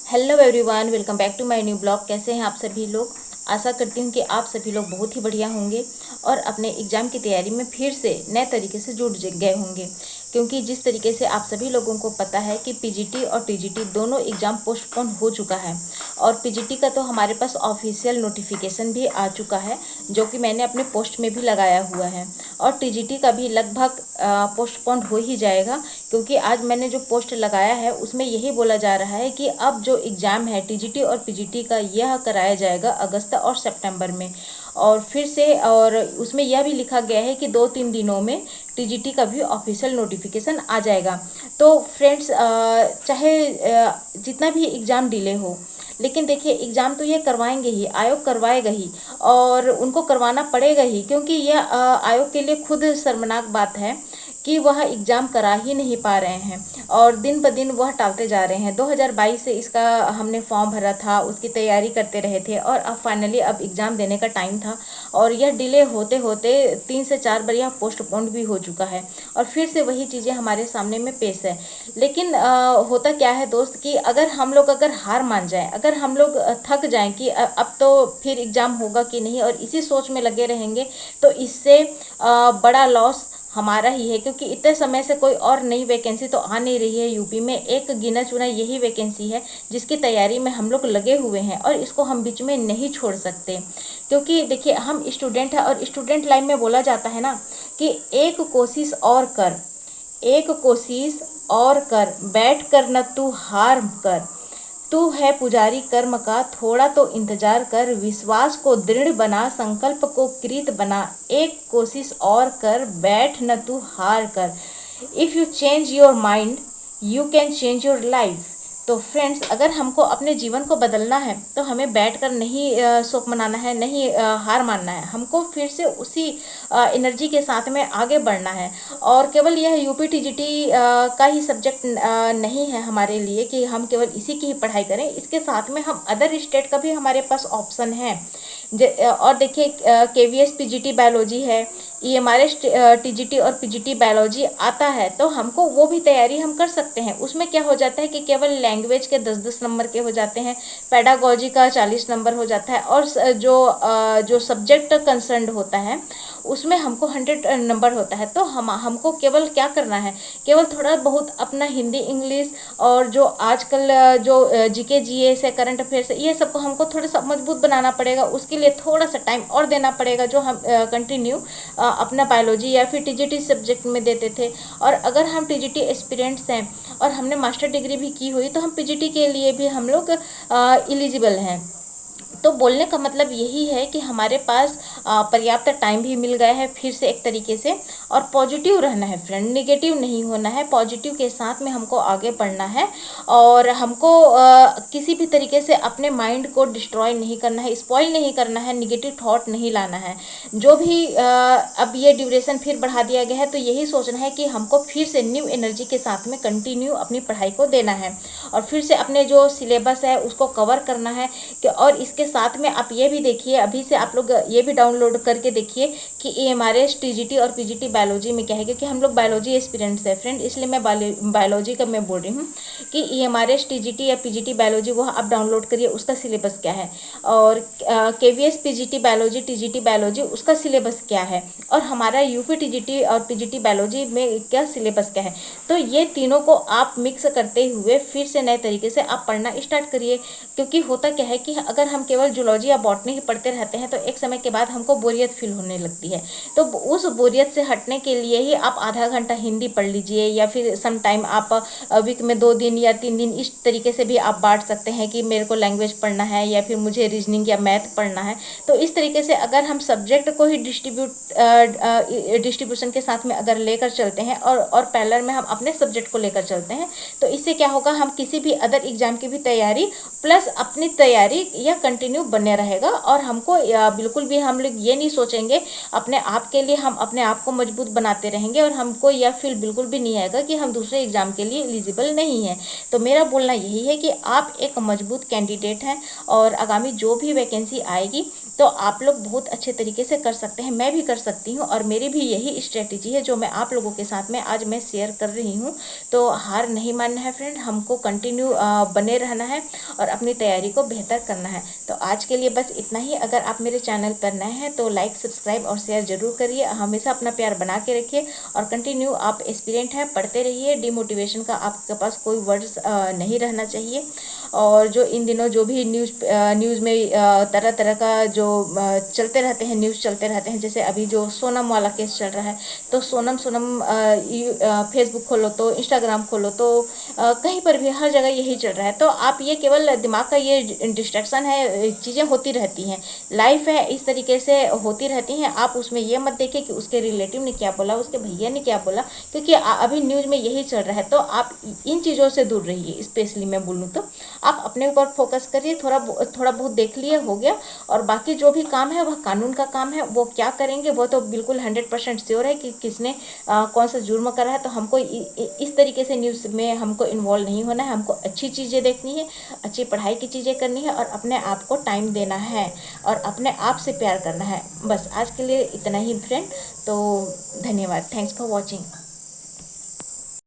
Hello everyone, welcome back to my new blog. कैसे हैं आप सभी लोग। आशा करती हूँ कि आप सभी लोग बहुत ही बढ़िया होंगे और अपने एग्ज़ाम की तैयारी में फिर से नए तरीके से जुट गए होंगे। क्योंकि जिस तरीके से आप सभी लोगों को पता है कि पीजीटी और टीजीटी दोनों एग्ज़ाम पोस्टपोन हो चुका है और पीजीटी का तो हमारे पास ऑफिशियल नोटिफिकेशन भी आ चुका है, जो कि मैंने अपने पोस्ट में भी लगाया हुआ है। और टीजीटी का भी लगभग पोस्टपोन हो ही जाएगा, क्योंकि आज मैंने जो पोस्ट लगाया है उसमें यही बोला जा रहा है कि अब जो एग्ज़ाम है टीजीटी और पीजीटी का, यह कराया जाएगा अगस्त और सितंबर में। और फिर से और उसमें यह भी लिखा गया है कि 2-3 दिनों में टीजीटी का भी ऑफिशियल नोटिफिकेशन आ जाएगा। तो फ्रेंड्स, चाहे जितना भी एग्ज़ाम डिले हो, लेकिन देखिए एग्ज़ाम तो ये करवाएंगे ही, आयोग करवाएगा ही और उनको करवाना पड़ेगा ही, क्योंकि यह आयोग के लिए खुद शर्मनाक बात है कि वह एग्ज़ाम करा ही नहीं पा रहे हैं और दिन ब दिन वह टालते जा रहे हैं। 2022 से इसका हमने फॉर्म भरा था, उसकी तैयारी करते रहे थे और अब फाइनली अब एग्ज़ाम देने का टाइम था और यह डिले होते होते 3 से 4 बार यह पोस्टपोन्ड भी हो चुका है और फिर से वही चीज़ें हमारे सामने में पेश है। लेकिन होता क्या है दोस्त कि अगर हार मान जाएं, अगर हम लोग थक जाएं कि अब तो फिर एग्ज़ाम होगा कि नहीं और इसी सोच में लगे रहेंगे, तो इससे बड़ा लॉस हमारा ही है। क्योंकि इतने समय से कोई और नई वैकेंसी तो आ नहीं रही है यूपी में, एक गिना चुना यही वैकेंसी है जिसकी तैयारी में हम लोग लगे हुए हैं और इसको हम बीच में नहीं छोड़ सकते। क्योंकि देखिए हम स्टूडेंट हैं और स्टूडेंट लाइफ में बोला जाता है ना कि एक कोशिश और कर, एक कोशिश और कर, बैठ कर न तू हार कर, तू है पुजारी कर्म का, थोड़ा तो इंतजार कर, विश्वास को दृढ़ बना, संकल्प को कृत बना, एक कोशिश और कर, बैठ न तू हार कर। If you change your mind you can change your life. तो फ्रेंड्स, अगर हमको अपने जीवन को बदलना है तो हमें बैठकर नहीं शोक मनाना है, नहीं हार मानना है, हमको फिर से उसी एनर्जी के साथ में आगे बढ़ना है। और केवल यह यूपी टीजीटी का ही सब्जेक्ट नहीं है हमारे लिए कि हम केवल इसी की ही पढ़ाई करें, इसके साथ में हम अदर स्टेट का भी हमारे पास ऑप्शन है। और देखिए केवीएस पीजीटी बायोलॉजी है, ईएमआरएस टीजीटी और पीजीटी बायोलॉजी आता है, तो हमको वो भी तैयारी हम कर सकते हैं। उसमें क्या हो जाता है कि केवल लैंग्वेज के 10-10 नंबर के हो जाते हैं, पेडागोजी का 40 नंबर हो जाता है और जो सब्जेक्ट कंसर्न होता है उसमें हमको 100 नंबर होता है। तो हमको केवल क्या करना है, केवल थोड़ा बहुत अपना हिंदी इंग्लिश और जो आजकल जो जीके जीएस है, करंट अफेयर्स है, ये सबको हमको थोड़ा सा मजबूत बनाना पड़ेगा। उसके लिए थोड़ा सा टाइम और देना पड़ेगा, जो हम कंटिन्यू अपना बायोलॉजी या फिर टीजीटी सब्जेक्ट में देते थे। और अगर हम टीजीटी एस्पिरेंट्स हैं और हमने मास्टर डिग्री भी की हुई, तो हम पीजीटी के लिए भी हम लोग एलिजिबल हैं। तो बोलने का मतलब यही है कि हमारे पास पर्याप्त टाइम भी मिल गया है फिर से एक तरीके से। और पॉजिटिव रहना है फ्रेंड, निगेटिव नहीं होना है, पॉजिटिव के साथ में हमको आगे बढ़ना है। और हमको किसी भी तरीके से अपने माइंड को डिस्ट्रॉय नहीं करना है, स्पॉइल नहीं करना है, निगेटिव थॉट नहीं लाना है। जो भी अब ये ड्यूरेशन फिर बढ़ा दिया गया है, तो यही सोचना है कि हमको फिर से न्यू एनर्जी के साथ में कंटिन्यू अपनी पढ़ाई को देना है और फिर से अपने जो सिलेबस है उसको कवर करना है। कि और इसके साथ में आप ये भी देखिए, अभी से आप लोग ये भी डाउनलोड करके देखिए कि ईएमआरएस टीजीटी और पीजीटी बायोलॉजी में क्या है, क्योंकि हम लोग बायोलॉजी एस्पिरेंट्स है फ्रेंड, इसलिए मैं बायोलॉजी का मैं बोल रही हूँ कि ईएमआरएस टीजीटी या पीजीटी बायोलॉजी वो आप डाउनलोड करिए, उसका सिलेबस क्या है। और KVS PGT biology TGT biology उसका सिलेबस क्या है, और हमारा यूपी टीजीटी और पीजीटी बायोलॉजी में क्या सिलेबस क्या है। तो ये तीनों को आप मिक्स करते हुए फिर से नए तरीके से आप पढ़ना स्टार्ट करिए। क्योंकि होता क्या है कि अगर हम केवल जूलॉजी या बॉटनी ही पढ़ते रहते हैं तो एक समय के बाद हमको बोरियत फील होने लगती है। तो उस बोरियत से हटने के लिए ही आप आधा घंटा हिंदी पढ़ लीजिए, या फिर सम टाइम आप वीक में 2 दिन या 3 दिन इस तरीके से भी आप बांट सकते हैं कि मेरे को लैंग्वेज पढ़ना है या फिर मुझे रीजनिंग या मैथ पढ़ना है। तो इस तरीके से अगर हम सब्जेक्ट को ही डिस्ट्रीब्यूशन के साथ में अगर लेकर चलते हैं और पैरेलल में हम अपने सब्जेक्ट को लेकर चलते हैं, तो इससे क्या होगा, हम किसी भी अदर एग्जाम की भी तैयारी प्लस अपनी तैयारी या कंटिन्यू बने रहेगा। और हमको बिल्कुल भी हम लोग ये नहीं सोचेंगे अपने आप के लिए, हम अपने आप को मजबूत बनाते रहेंगे और हमको यह फील बिल्कुल भी नहीं आएगा कि हम दूसरे एग्जाम के लिए एलिजिबल नहीं हैं। तो मेरा बोलना यही है कि आप एक मजबूत कैंडिडेट हैं और आगामी जो भी वैकेंसी आएगी तो आप लोग बहुत अच्छे तरीके से कर सकते हैं, मैं भी कर सकती हूँ और मेरी भी यही स्ट्रेटेजी है जो मैं आप लोगों के साथ में आज मैं शेयर कर रही हूँ। तो हार नहीं मानना है फ्रेंड, हमको कंटिन्यू बने रहना है और अपनी तैयारी को बेहतर करना है। तो आज के लिए बस इतना ही। अगर आप मेरे चैनल पर नए हैं तो लाइक, सब्सक्राइब और शेयर जरूर करिए। हमेशा अपना प्यार बना के रखिए और कंटिन्यू आप एस्पिरेंट हैं, पढ़ते रहिए। डिमोटिवेशन का आपके पास कोई वर्ड्स नहीं रहना चाहिए। और जो इन दिनों जो भी न्यूज़ में तरह तरह का जो चलते रहते हैं, न्यूज़ चलते रहते हैं, जैसे अभी जो सोनम वाला केस चल रहा है, तो सोनम फेसबुक खोलो तो, इंस्टाग्राम खोलो तो, कहीं पर भी हर जगह यही चल रहा है। तो आप ये केवल दिमाग का ये डिस्ट्रैक्शन है, चीज़ें होती रहती हैं, लाइफ है इस तरीके से होती रहती हैं। आप उसमें ये मत देखिए कि उसके रिलेटिव ने क्या बोला, उसके भैया ने क्या बोला, क्योंकि अभी न्यूज़ में यही चल रहा है। तो आप इन चीज़ों से दूर रहिए। स्पेशली मैं बोलूँ तो आप अपने ऊपर फोकस करिए। थोड़ा बहुत देख लिए, हो गया। और बाकी जो भी काम है वह कानून का काम है, वो क्या करेंगे वो तो बिल्कुल 100% श्योर है कि किसने कौन सा जुर्म करा है। तो हमको इस तरीके से न्यूज़ में हमको इन्वॉल्व नहीं होना है। हमको अच्छी चीज़ें देखनी है, अच्छी पढ़ाई की चीज़ें करनी है और अपने आप को टाइम देना है और अपने आप से प्यार करना है। बस आज के लिए इतना ही फ्रेंड। तो धन्यवाद, थैंक्स फॉर वॉचिंग।